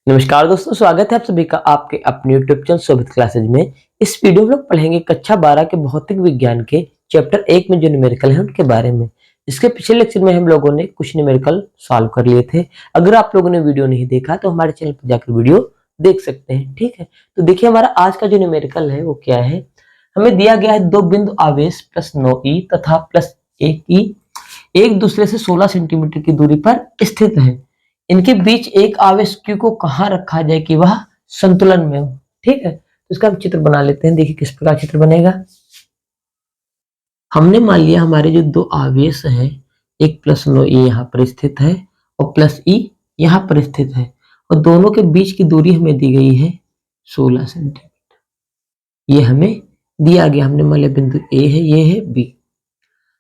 नमस्कार दोस्तों, स्वागत है आप सभी का आपके अपने यूट्यूब चैनल शोभित क्लासेज में। इस वीडियो में लोग पढ़ेंगे कक्षा 12 के भौतिक विज्ञान के चैप्टर 1 में जो न्यूमेरिकल है उनके बारे में। इसके पिछले लेक्चर में हम लोगों ने कुछ न्यूमेरिकल सॉल्व कर लिए थे। अगर आप लोगों ने वीडियो नहीं देखा तो हमारे चैनल पर जाकर वीडियो देख सकते हैं। ठीक है, तो देखिए हमारा आज का जो न्यूमेरिकल है वो क्या है। हमें दिया गया है दो बिंदु आवेश प्लस 9e तथा प्लस 1e एक दूसरे से 16 सेंटीमीटर की दूरी पर स्थित है। इनके बीच एक आवेश q को कहाँ रखा जाए कि वह संतुलन में हो। ठीक है, तो इसका हम चित्र बना लेते हैं। देखिए किस प्रकार चित्र बनेगा। हमने मान लिया हमारे जो दो आवेश हैं, एक प्लस 9e यहाँ पर स्थित है और प्लस e यहाँ पर स्थित है, और दोनों के बीच की दूरी हमें दी गई है 16 सेंटीमीटर। ये हमें दिया गया। हमने मान लिया बिंदु a है, ये है b।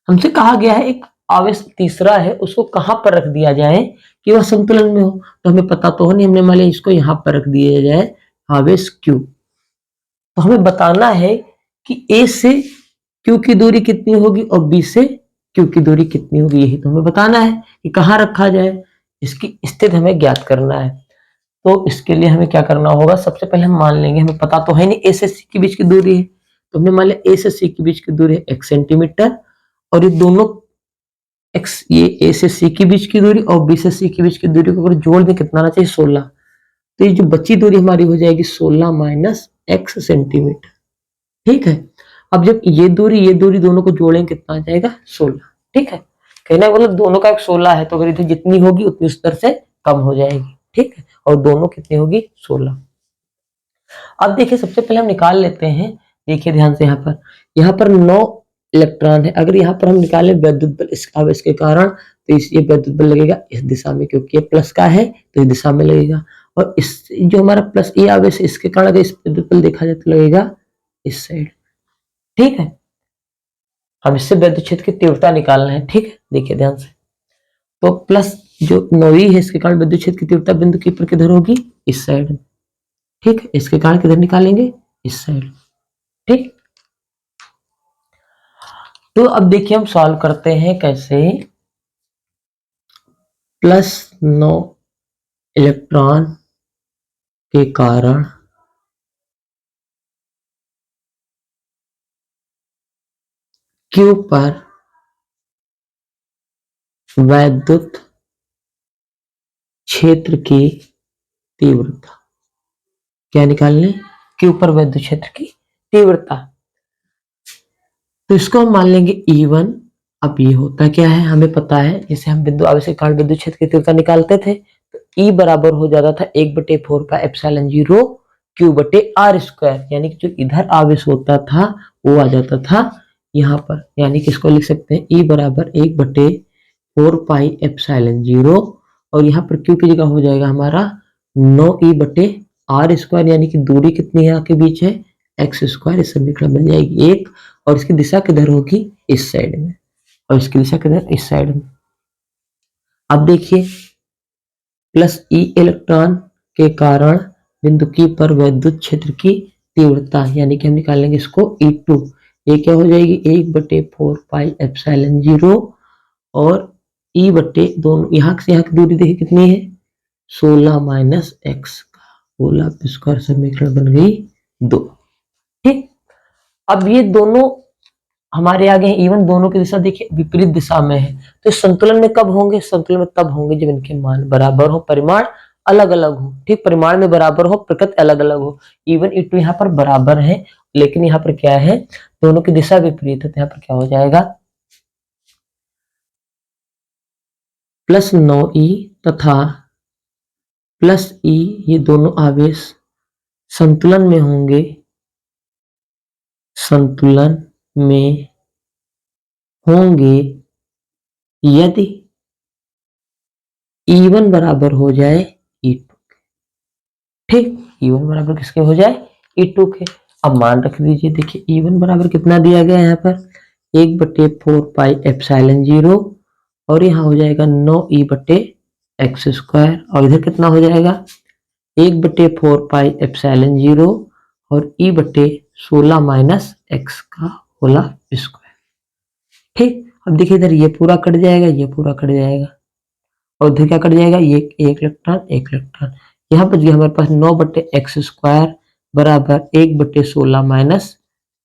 हमसे कहा गया है एक आवेश तीसरा है, उसको कहां पर रख दिया जाए कि वह संतुलन में हो। तो हमें पता तो हो नहीं, हमने मान लिया इसको यहां पर रख दिया जाए आवेश q। तो हमें बताना है कि a से q की दूरी कितनी होगी और b से q की दूरी कितनी होगी। यही तो हमें बताना है कि कहां रखा जाए, इसकी स्थिति हमें ज्ञात करना है। तो इसके लिए हमें क्या करना होगा, सबसे पहले हम मान लेंगे, हमें पता तो है नहीं a से c के बीच की दूरी है, तो हमने मान लिया a से c के बीच की दूरी है 1 सेंटीमीटर, और ये दोनों x ये a से c के बीच की दूरी और b से c के बीच की दूरी को अगर जोड़ दें कितना आना चाहिए 16। तो ये जो बची दूरी हमारी हो जाएगी 16 माइनस x सेंटीमीटर। ठीक है, अब जब ये दूरी दोनों को जोड़ें कितना आ जाएगा 16। ठीक है, कहना मतलब दोनों का 16 है, तो अगर इधर जितनी होगी उतनी उस तरह से कम हो जाएगी। ठीक है, और दोनों कितनी होगी 16। अब देखिए सबसे पहले हम निकाल लेते हैं। देखिए ध्यान से यहाँ पर 9 इलेक्ट्रॉन है। अगर यहाँ पर हम निकालें वैद्युत बल इस आवेश के कारण, तो ये वैद्युत बल लगेगा इस दिशा में, क्योंकि ये प्लस का है तो इस दिशा में लगेगा। और इस जो हमारा प्लस ए आवेश है इसके कारण अगर इस वैद्युत बल देखा जाए तो लगेगा इस साइड। ठीक है, हम इससे वैद्युत क्षेत्र की तीव्रता निकालना है। ठीक है, देखिए ध्यान से, तो प्लस जो 9e है इसके कारण वैद्युत क्षेत्र की तीव्रता बिंदु की पर किधर होगी, इस साइड। ठीक है, इसके कारण किधर निकालेंगे, इस साइड। ठीक, तो अब देखिए हम सॉल्व करते हैं कैसे। प्लस 9 इलेक्ट्रॉन के कारण Q पर वैद्युत क्षेत्र की तीव्रता क्या निकालने, Q पर वैद्युत क्षेत्र की तीव्रता। तो इसको हम मान लेंगे E1। अब ये होता क्या है हमें पता है, जैसे हम बिंदु आवेश के कारण विद्युत क्षेत्र की तीव्रता निकालते थे, तो E बराबर हो जाता था 1/4 पाई एप्सिलॉन 0 Q/r²। यानी कि जो इधर आवेश होता था वो आ जाता था यहाँ पर, यानी कि इसको लिख सकते हैं E बराबर 1/4 पाई एप्सिलॉन 0, और यहाँ पर Q की जगह हो जाएगा हमारा 9E/r²। यानी कि दूरी कितनी है के बीच है x²। इस समीकरण बन जाएगी 1, और इसकी दिशा किधर होगी, इस साइड में, और इसकी दिशा किधर, इस साइड में। अब देखिए प्लस e इलेक्ट्रॉन के कारण बिंदु Q पर वैद्युत क्षेत्र की तीव्रता, यानी कि हम निकालेंगे इसको E2। ये क्या हो जाएगी 1/4 पाई एप्सिलॉन 0, और E बटे दोनों यहाँ से यहाँ की दूरी देखिए कितनी है 16 माइनस x का होल स्क्वायर। समीकरण बन गई 2। ठीक, अब ये दोनों हमारे आगे हैं इवन, दोनों की दिशा देखिए विपरीत दिशा में है, तो संतुलन में कब होंगे, संतुलन में तब होंगे जब इनके मान बराबर हो, परिमाण अलग अलग हो। ठीक, परिमाण में बराबर हो, प्रकृति अलग अलग हो। इवन E2 यहाँ पर बराबर है, लेकिन यहाँ पर क्या है दोनों की दिशा विपरीत है, तो यहाँ पर क्या हो जाएगा प्लस 9e तथा प्लस e, ये दोनों आवेश संतुलन में होंगे, संतुलन में होंगे यदि E1 बराबर हो जाए E2। ठीक, E1 बराबर किसके हो जाए, E2 के। अब मान रख दीजिए, देखिए E1 बराबर कितना दिया गया है यहाँ पर 1/4 पाई एप्सिलॉन 0, और यहाँ हो जाएगा 9E/x², और इधर कितना हो जाएगा 1/4 पाई एप्सिलॉन 0 और E/16 माइनस x का होल स्क्वायर। ठीक, अब देखिए इधर ये पूरा कट जाएगा, ये पूरा कट जाएगा, और इधर क्या कट जाएगा, ये एक इलेक्ट्रॉन एक इलेक्ट्रॉन, यहाँ बच गया हमारे पास 9/x² बराबर 1/16 माइनस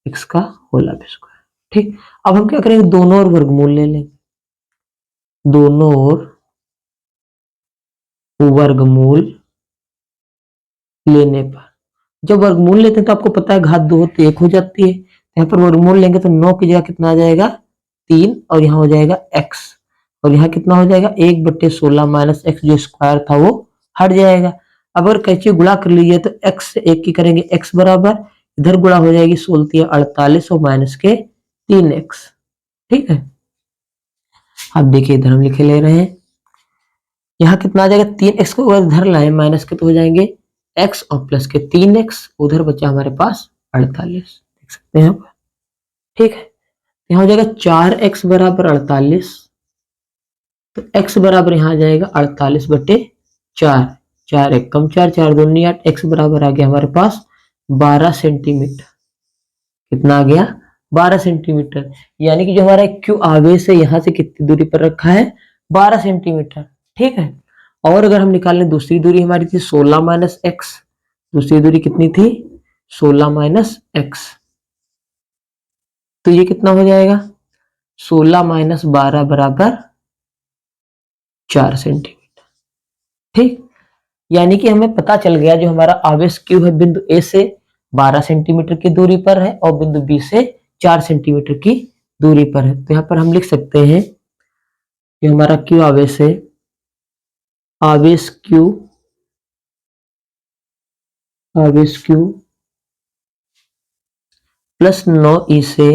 x का होल स्क्वायर। ठीक, अब हम क्या करेंगे, दोनों ओर वर्गमूल ले लेंगे, दोनों ओर वर्गमूल लेने पर, जब वर्गमूल लेते हैं तो आपको पता है घात 2 होती है 1 हो जाती है, यहाँ पर वर्गमूल लेंगे तो 9 की जगह कितना आ जाएगा 3 और यहाँ हो जाएगा x, और यहाँ कितना हो जाएगा 1/16 माइनस x, जो स्क्वायर था वो हट जाएगा। अब अगर कैसे गुणा कर लीजिए तो x से 1 की करेंगे x बराबर, इधर गुणा हो जाएगी 16 48 और माइनस के 3x। ठीक है, अब देखिए इधर हम लिखे ले रहे हैं, यहाँ कितना आ जाएगा 3x को अगर इधर लाए माइनस के तो हो जाएंगे x और प्लस के 3x, उधर बचा हमारे पास 48, देख सकते हैं आप। ठीक है, यहाँ हो जाएगा 4x बराबर 48, तो x बराबर यहाँ आ जाएगा 48/4, 4 1 कम 4 4 2 8, x बराबर आ गया हमारे पास 12 सेंटीमीटर। कितना आ गया 12 सेंटीमीटर, यानी कि जो हमारा क्यू आवेश है यहाँ से कितनी दूरी पर रखा है 12 सेंटीमीटर। ठीक है, और अगर हम निकाल लें दूसरी दूरी हमारी थी 16 माइनस एक्स, दूसरी दूरी कितनी थी 16 माइनस एक्स, तो ये कितना हो जाएगा 16 माइनस 12 बराबर 4 सेंटीमीटर। ठीक, यानी कि हमें पता चल गया जो हमारा आवेश क्यू है बिंदु ए से 12 सेंटीमीटर की दूरी पर है और बिंदु बी से 4 सेंटीमीटर की दूरी पर है। तो यहाँ पर हम लिख सकते हैं कि हमारा क्यू आवेश है, आवेश क्यू प्लस 9e से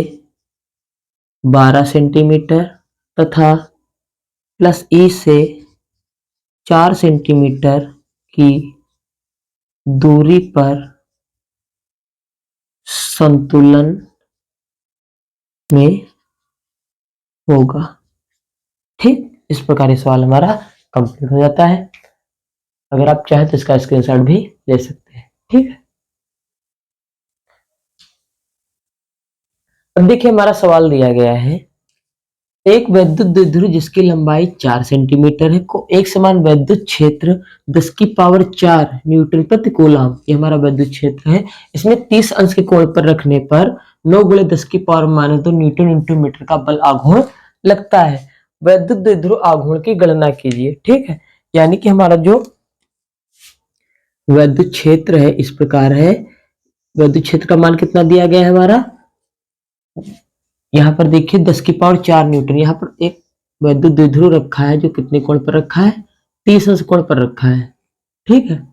12 सेंटीमीटर तथा प्लस ई से 4 सेंटीमीटर की दूरी पर संतुलन में होगा। ठीक, इस प्रकार ये सवाल हमारा कंप्लीट हो जाता है। अगर आप चाहें तो इसका स्क्रीनशॉट भी ले सकते हैं। ठीक है, अब देखिए हमारा सवाल दिया गया है, एक वैद्युत द्विध्रुव जिसकी लंबाई 4 सेंटीमीटर है को एक समान वैद्युत क्षेत्र 10 की पावर 4 न्यूटन प्रति कूलम, ये हमारा वैद्युत क्षेत्र है, इसमें 30 अंश के कोण पर रखने पर 9 गुणे 10 की पावर -2 न्यूटन इंटू मीटर का बल आघूर्ण लगता है। वैद्युत द्विध्रुव आघूर्ण की गणना कीजिए। ठीक है, यानी कि हमारा जो वैद्युत क्षेत्र है इस प्रकार है, वैद्युत क्षेत्र का मान कितना दिया गया है हमारा, यहाँ पर देखिए 10 की पावर 4 न्यूटन, यहाँ पर एक वैद्युत द्विध्रुव रखा है जो कितने कोण पर रखा है 30 अंश कोण पर रखा है। ठीक है,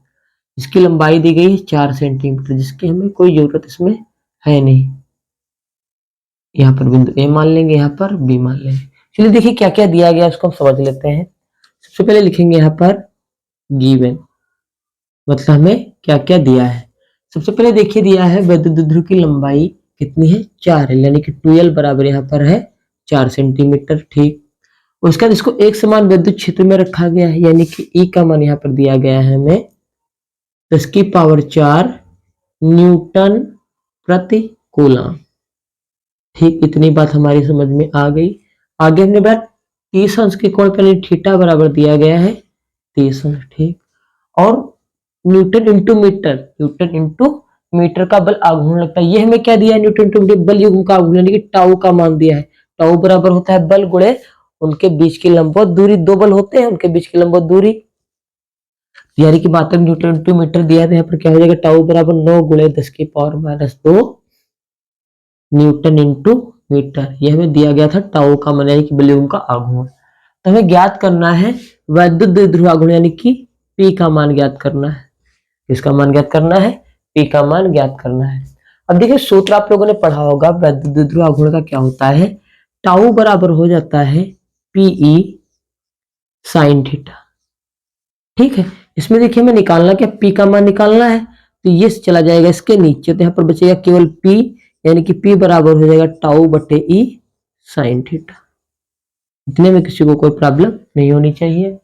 इसकी लंबाई दी गई है 4 सेंटीमीटर, जिसकी हमें कोई जरूरत इसमें है नहीं। यहाँ पर बिंदु ए मान लेंगे, यहाँ पर बी मान लेंगे। चलिए देखिए क्या क्या दिया गया उसको हम समझ लेते हैं। सबसे पहले लिखेंगे यहाँ पर गिवन, मतलब हमें क्या क्या दिया है। सबसे पहले देखिए दिया है वैद्युत द्विध्रुव की लंबाई कितनी है 4 है, यानी कि 12 बराबर यहाँ पर है 4 सेंटीमीटर। ठीक, उसके बाद इसको एक समान वैद्युत क्षेत्र में रखा गया है, यानी कि ई का मान यहाँ पर दिया गया है हमें 10 की पावर 4 न्यूटन प्रति कूलम। ठीक, इतनी बात हमारी समझ में आ गई। आगे हमने बात 30 अंश के कोण पर थीटा बराबर दिया गया है 30 अंश। ठीक, और न्यूटन इंटू मीटर का बल आघूर्ण लगता है, ये हमें क्या दिया है न्यूटन इंटू मीटर बल युग्म का आघूर्ण, यानी कि टाउ का मान दिया है। टाउ बराबर होता है बल गुणे उनके बीच की लंबवत दूरी, दो बल होते हैं उनके बीच की लंबवत दूरी, यानी कि मात्रक न्यूटन इंटू मीटर दिया है। यहाँ पर क्या हो जाएगा टाउ बराबर 9 गुणे 10 की पावर -2 न्यूटन इंटू मीटर, यह हमें दिया गया था टाउ का मान, यानी कि बल युग्म का आघूर्ण। तो हमें ज्ञात करना है वैद्युत द्विध्रुव आघूर्ण, यानी कि पी का मान ज्ञात करना है। इसका मान ज्ञात करना है, पी का मान ज्ञात करना है। अब देखिए सूत्र आप लोगों ने पढ़ा होगा वैद्युत द्विध्रुव आघूर्ण का क्या होता है, टाउ बराबर हो जाता है पीई साइन थीटा। ठीक है, इसमें देखिए हमें निकालना क्या, पी का मान निकालना है, तो ये चला जाएगा इसके नीचे, तो यहाँ पर बचेगा केवल पी, यानी कि पी बराबर हो जाएगा टाउ बटे ई साइन थीटा। इतने में किसी को कोई प्रॉब्लम नहीं होनी चाहिए।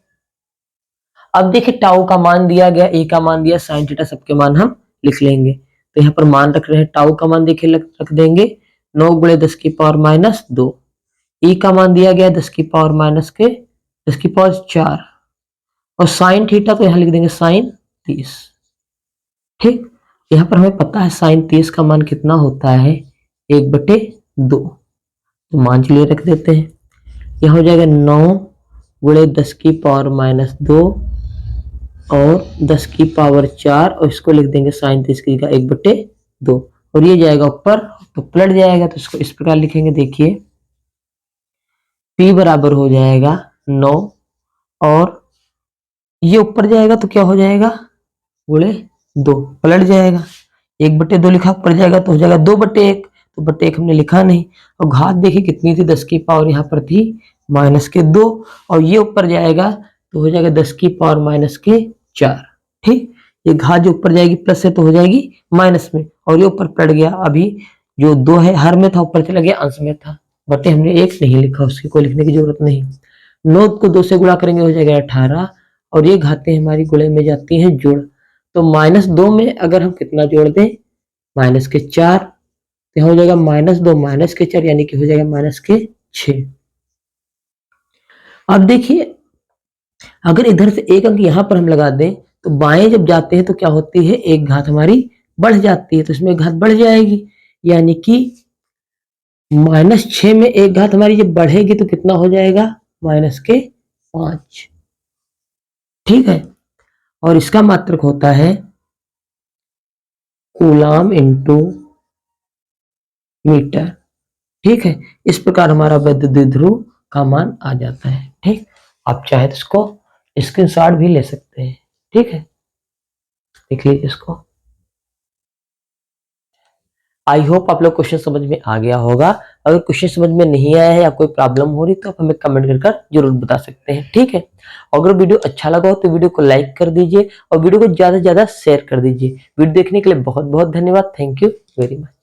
अब देखिए टाउ का मान दिया गया, ए का मान दिया, साइन थीटा, सबके मान हम लिख लेंगे। तो यहाँ पर मान रख रहे हैं, टाउ का मान देखिए रख देंगे 9 गुणे 10 की पावर -2, ई का मान दिया गया 10 की पावर -10 की पावर 4, और साइन थीटा तो यहाँ लिख देंगे साइन 30। ठीक, यहाँ पर हमें पता है साइन 30 का मान कितना होता है, 1/2। तो मान चलिए रख देते हैं। यह हो जाएगा 9 गुणे 10 की पावर -2 और 10 की पावर 4, और इसको लिख देंगे साइन 30 का 1/2, और ये जाएगा ऊपर तो पलट जाएगा। तो इसको इस प्रकार लिखेंगे, देखिए p बराबर हो जाएगा 9, और ये ऊपर जाएगा तो क्या हो जाएगा, गुणे 2, पलट जाएगा। 1/2 लिखा, ऊपर जाएगा तो हो जाएगा 2/1, तो बटे 1 हमने लिखा नहीं। और घात देखिए कितनी थी, 10 की पावर यहाँ पर थी -2, और ये ऊपर जाएगा तो हो जाएगा 10 की पावर -4। ठीक, ये घात जो ऊपर जाएगी प्लस है तो हो जाएगी माइनस में, और ये ऊपर पलट गया। अभी जो 2 है हर में था, ऊपर चला गया अंश में था, बटे हमने 1 नहीं लिखा, उसकी कोई लिखने की जरूरत नहीं। 9 को 2 से गुणा करेंगे हो जाएगा 18, और ये घातें हमारी गुणे में जाती हैं जुड़। तो -2 में अगर हम कितना जोड़ दें, -4, तो हो जाएगा -2 -4, यानी कि हो जाएगा -6। अब देखिए अगर इधर से एक अंक यहां पर हम लगा दें तो बाएं जब जाते हैं तो क्या होती है, एक घात हमारी बढ़ जाती है, तो इसमें घात बढ़ जाएगी, यानी कि -6 में एक घात हमारी जब बढ़ेगी तो कितना हो जाएगा, -5। ठीक है, और इसका मात्रक होता है कूलाम इंटू मीटर। ठीक है, इस प्रकार हमारा विद्युत द्विध्रुव का मान आ जाता है। ठीक, आप चाहे तो इसको स्क्रीनशॉट भी ले सकते हैं। ठीक है, देख लीजिए इसको। आई होप आप लोग क्वेश्चन समझ में आ गया होगा। अगर क्वेश्चन समझ में नहीं आया है या कोई प्रॉब्लम हो रही तो आप हमें कमेंट कर जरूर बता सकते हैं। ठीक है, अगर वीडियो अच्छा लगा हो तो वीडियो को लाइक कर दीजिए और वीडियो को ज्यादा से ज्यादा शेयर कर दीजिए। वीडियो देखने के लिए बहुत बहुत धन्यवाद। Thank you very much.